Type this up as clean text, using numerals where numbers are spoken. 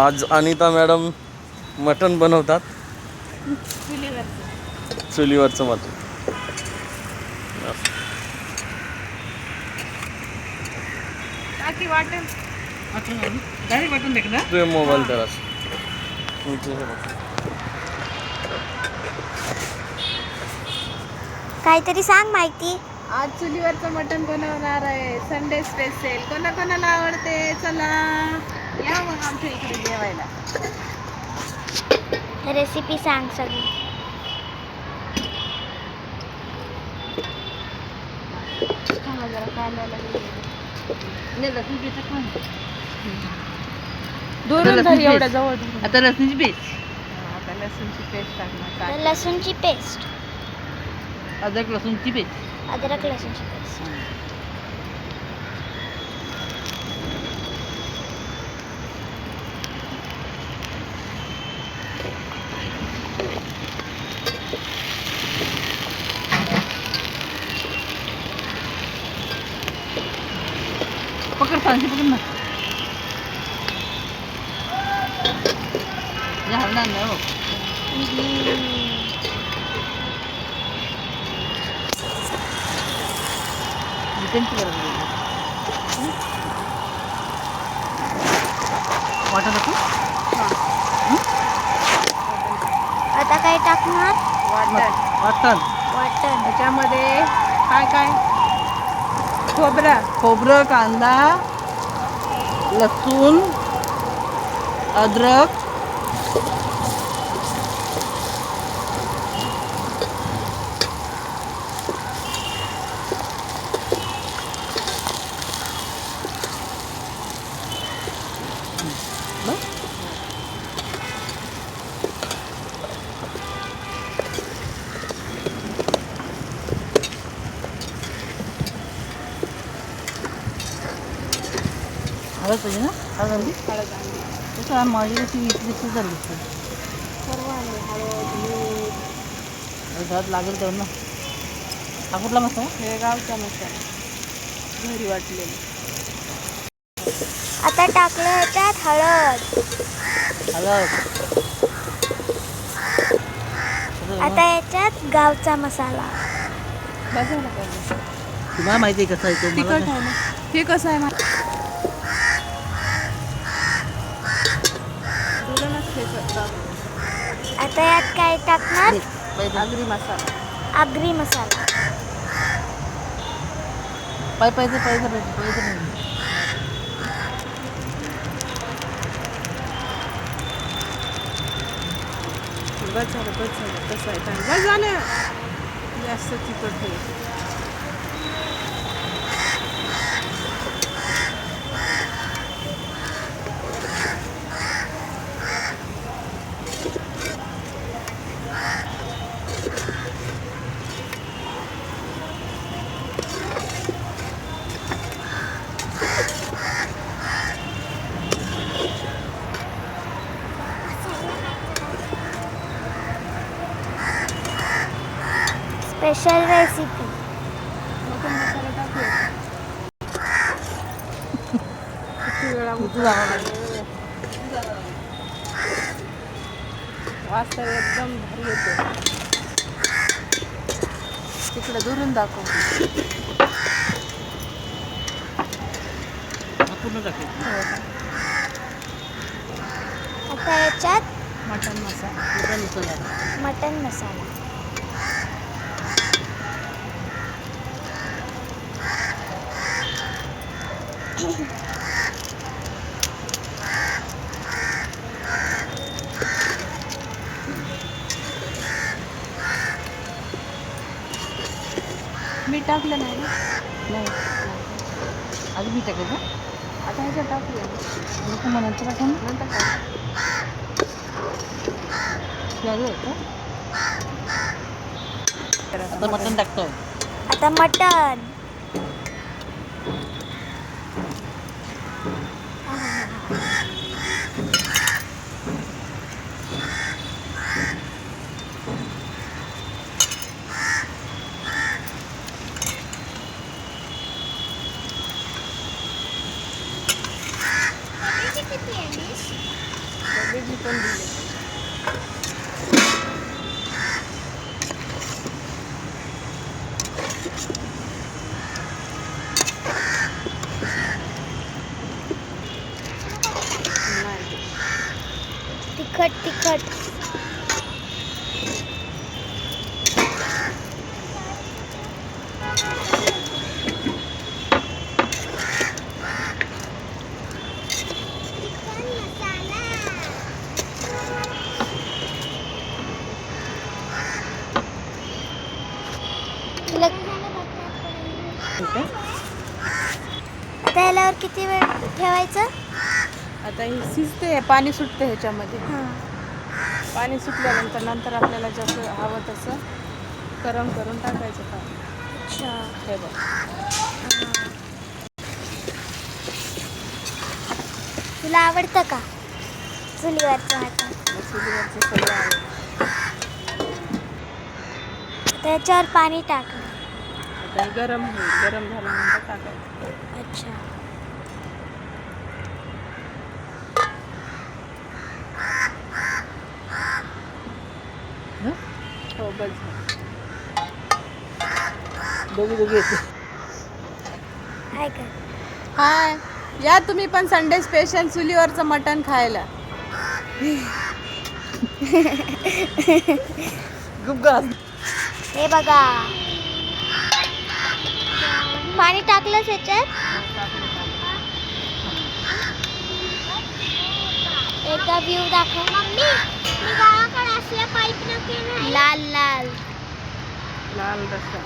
आज अनिता मॅडम मटण बनवतात. चुलीवरचं मटण. डायरेक्ट वाटून देख ना तुझे मोबाईल तर काहीतरी सांग माहिती. आज चुलीवरचं मटण बनवणार आहे, संडे स्पेशल. कोणाकोणाला आवडते? चला या मग आमच्या इकडे जेवायला. रेसिपी सांग सगळी. जरा कांद्याला एवढ्या जवळ आता लसणीची पेस्ट, आता लसूणची पेस्ट टाकणार. लसूणची पेस्ट, अद्रक लसूणची पेस्ट. अद्रक लसूणची पेस्ट. पकड सांगते, पकड ना. हलणार नाही हो. चिकनची गरज नाही. वाटत होतं आता काय टाकणार? वाटण. वाटण. वाटण. त्याच्यामध्ये काय काय? खोबरं, कांदा, लसूण, अद्रक, हळद पाहिजे ना. हळद आणली. कसं माझी कशी वीस झाली सर्व आहे. हळद, मीठ. घरात लागेल तेव्हा ना. हा कुठला मसाला? हे गावचा मसाला, घरी वाटलेला. आता टाकलं ह्याच्यात हळद. हळद. आता याच्यात गावचा मसाला. बघायला पाहिजे. तुम्हाला माहिती आहे कसा आहे तो? तिखट आहे ना. हे कसं आहे आता यात काय टाकणार? आगरी मसाला. आगरी मसाला. पाहिजे बस झालं कसं आहे चांगलं. बस झालं. जास्त तिखट होईल. Special recipe. मसाला टाकूया. किती वेळा वास तर एकदम भारी येतो. तिकडे दुरून दाखव. पूर्ण टाकायचं. आता याच्यात मटन मसाला. मटन मसाला. मीठ टाकलं नाही ना. नाही आधी मी टाकायचं. आता ह्याच्यात टाकूया. नंतर टाका ना. नंतर टाक. आता मटण टाकतोय. आता मटन. ग्रेव्ही पण दिली. तिखट तिखट आता याल्यावर किती वेळ ठेवायचं? आता हे शिजते, पाणी सुटते ह्याच्यामध्ये. हां. पाणी सुटल्यानंतर नंतर आपल्याला जसं हवं तसं गरम करून टाकायचं पाणी. अच्छा. हे बघ. तुला आवडतं का चुलीवरचं मटण? चुलीवरचं सगळं आहे. त्याच्यावर पाणी टाकलं. आता हे गरम होईल, गरम झाल्यानंतर टाकायचं. अच्छा. हो बस आहे का? हाय, या तुम्ही पण संडे स्पेशल चुलीवरचं मटण खायला. हे बघा, पाणी टाकलंच ह्याच्यात. एकदा व्ह्यू दाखव. मम्मी, मी गावाकडे असल्या पाईप न लाल लाल लाल रस्सा.